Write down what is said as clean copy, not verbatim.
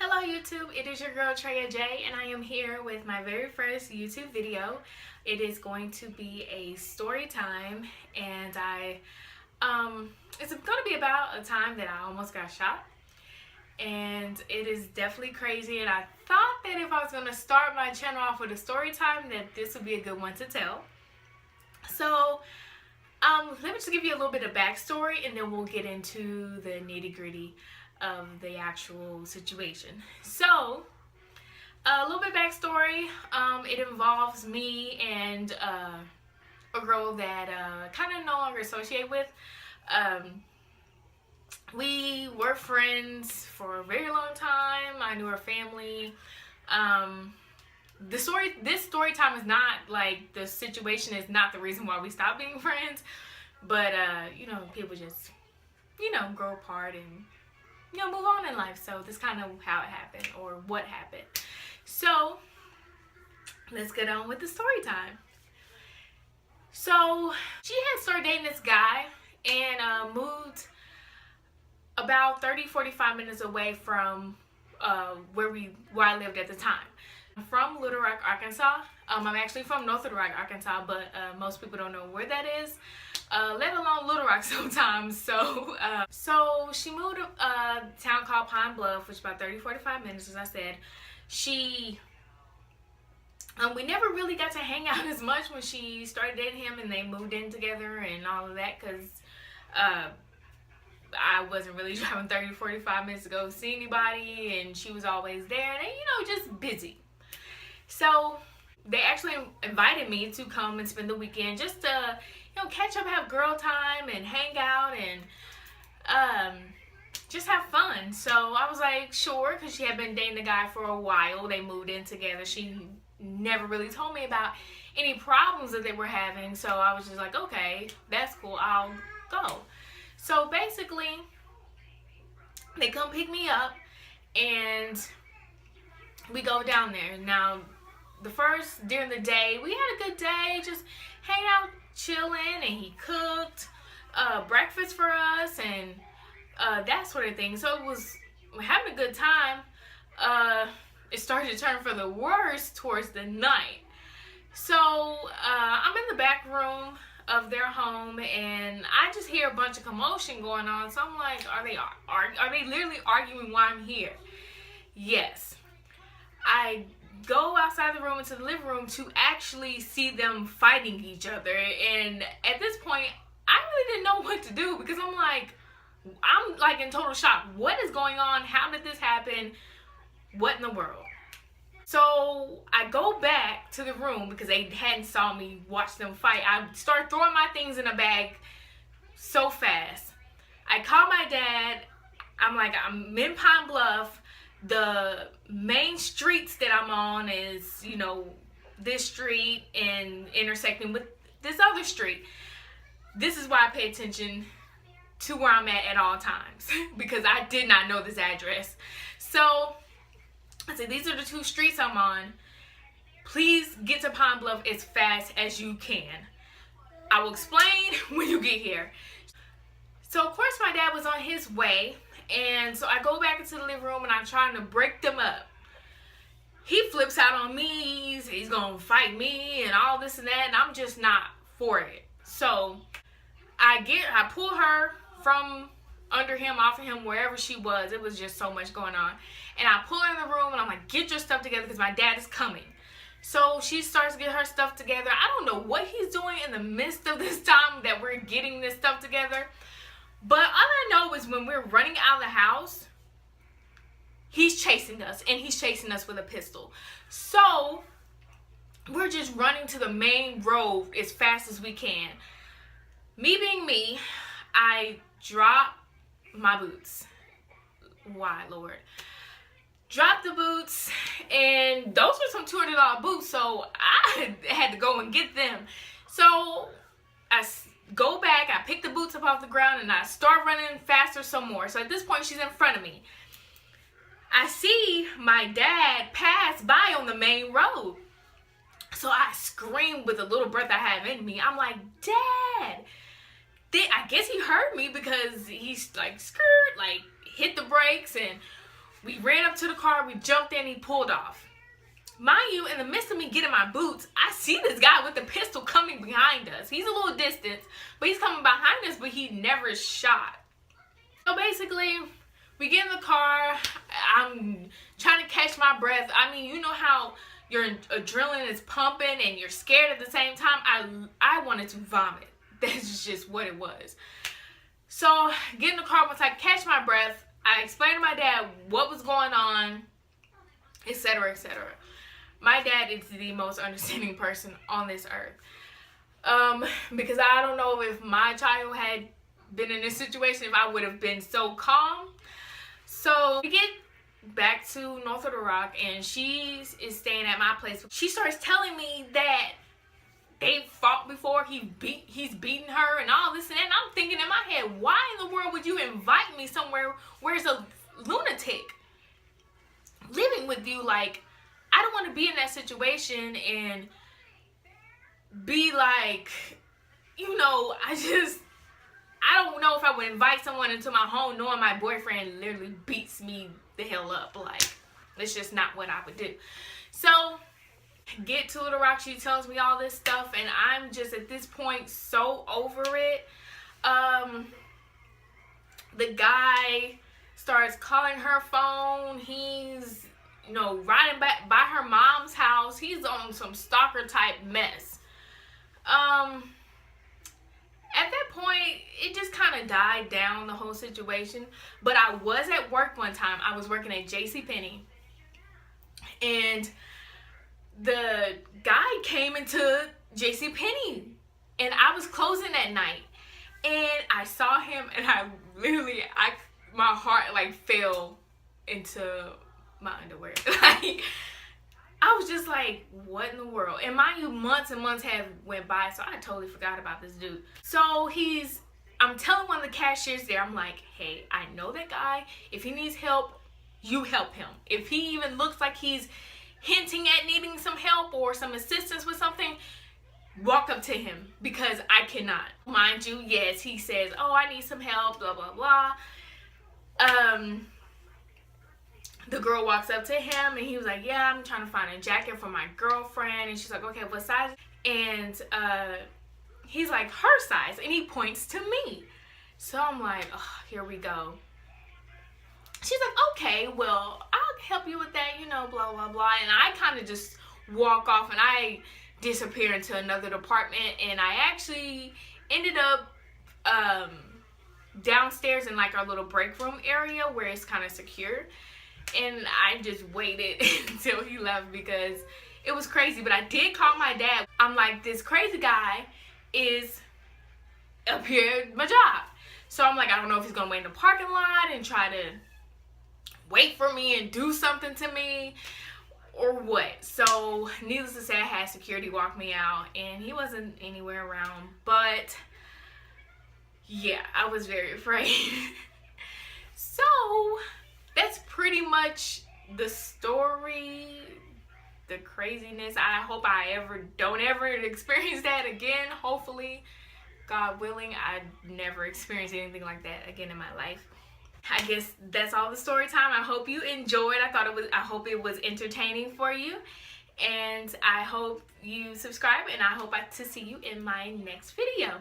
Hello YouTube, it is your girl Treya J and I am here with my very first YouTube video. It is going to be a story time and it's going to be about a time that I almost got shot. And it is definitely crazy, and I thought that if I was going to start my channel off with a story time that this would be a good one to tell. So let me just give you a little bit of backstory and then we'll get into the nitty-gritty of the actual situation. So a little bit of backstory. It involves me and a girl that kind of no longer associate with. We were friends for a very long time. I knew her family. This story time is not like, the situation is not the reason why we stopped being friends, but you know, people just, you know, grow apart and, you know, move on in life. So this kind of how it happened, or what happened. So let's get on with the story time. So she had started dating this guy and moved about 30-45 minutes away from where I lived at the time. I'm from Little Rock, Arkansas. I'm actually from North Little Rock, Arkansas, but most people don't know where that is, let alone Little Rock sometimes. So she moved to a town called Pine Bluff, which is about 30-45 minutes, as I said. We never really got to hang out as much when she started dating him and they moved in together and all of that, because I wasn't really driving 30-45 minutes to go see anybody, and she was always there and, you know, just busy. So they actually invited me to come and spend the weekend just to, you know, catch up, have girl time and hang out and just have fun. So I was like, sure, because she had been dating the guy for a while. They moved in together. She never really told me about any problems that they were having. So I was just like, okay, that's cool, I'll go. So basically, they come pick me up and we go down there. Now, during the day, we had a good day, just hanging out, chilling, and he cooked breakfast for us and that sort of thing. So it was having a good time. It started to turn for the worse towards the night. So I'm in the back room of their home and I just hear a bunch of commotion going on. So I'm like, are they literally arguing while I'm here? Yes. I go outside the room into the living room to actually see them fighting each other, and at this point I really didn't know what to do, because I'm like in total shock. What is going on? How did this happen? What in the world? So I go back to the room because they hadn't saw me watch them fight. I start throwing my things in a bag so fast. I call my dad. I'm like, I'm in Pine Bluff. The main streets that I'm on is, you know, this street and intersecting with this other street. This is why I pay attention to where I'm at all times because I did not know this address. So I said, these are the two streets I'm on. Please get to Pine Bluff as fast as you can. I will explain when you get here. So of course my dad was on his way, and so I go back into the living room and I'm trying to break them up. He flips out on me. He's gonna fight me and all this and that, and I'm just not for it. So I pull her from under him, off of him, wherever she was. It was just so much going on. And I pull her in the room and I'm like, get your stuff together because my dad is coming. So she starts to get her stuff together. I don't know what he's doing in the midst of this time that we're getting this stuff together. But all I know is when we're running out of the house, he's chasing us, and he's chasing us with a pistol. So we're just running to the main road as fast as we can. Me being me, I drop my boots. Why, Lord? Drop the boots, and those were some $200 boots, so I had to go and get them. So I go back, I pick the boots up off the ground, and I start running faster some more. So at this point, she's in front of me. I see my dad pass by on the main road. So I scream with the little breath I have in me. I'm like, Dad! I guess he heard me because he's like, skirt, like hit the brakes, and We ran up to the car, we jumped in, he pulled off. Mind you, in the midst of me getting my boots, I see this guy with the pistol coming behind us. He's a little distance, but he's coming behind us, but he never shot. So basically, we get in the car. I'm trying to catch my breath. I mean, you know how your adrenaline is pumping and you're scared at the same time? I wanted to vomit. That's just what it was. So, get in the car. Once I catch my breath, I explained to my dad what was going on, etc., etc. My dad is the most understanding person on this earth. Because I don't know if my child had been in this situation, if I would have been so calm. So we get back to North Little Rock, and she is staying at my place. She starts telling me that they fought before, he's beaten her and all this and that. And I'm thinking in my head, why in the world would you invite me somewhere where there's a lunatic living with you? Like, I don't want to be in that situation and be like, you know, I don't know if I would invite someone into my home knowing my boyfriend literally beats me the hell up. Like, it's just not what I would do. So, get to Little Rock, she tells me all this stuff, and I'm just at this point so over it. The guy starts calling her phone. He's, you know, riding back by her mom's house. He's on some stalker type mess. At that point, it just kind of died down, the whole situation. But I was at work one time. I was working at JCPenney. And the guy came into JCPenney. And I was closing that night. And I saw him, and I literally, my heart like fell into my underwear. Like, I was just like, what in the world? And mind you, months and months have went by, so I totally forgot about this dude. So I'm telling one of the cashiers there, I'm like, hey, I know that guy. If he needs help, you help him. If he even looks like he's hinting at needing some help or some assistance with something, walk up to him, because I cannot. Mind you, yes, he says, oh, I need some help, blah, blah, blah. The girl walks up to him, and he was like, yeah, I'm trying to find a jacket for my girlfriend. And she's like, okay, what size? And he's like, her size. And he points to me. So I'm like, oh, here we go. She's like, okay, well, I'll help you with that, you know, blah, blah, blah. And I kind of just walk off, and I disappear into another department. And I actually ended up downstairs in like our little break room area where it's kind of secure. And I just waited until he left because it was crazy. But I did call my dad. I'm like, this crazy guy is up here at my job. So I'm like, I don't know if he's going to wait in the parking lot and try to wait for me and do something to me or what. So needless to say, I had security walk me out, and he wasn't anywhere around. But yeah, I was very afraid. So that's pretty much the story, the craziness. I hope I don't ever experience that again. Hopefully, God willing, I never experience anything like that again in my life. I guess that's all the story time. I hope you enjoyed. I hope it was entertaining for you. And I hope you subscribe, and I hope to see you in my next video.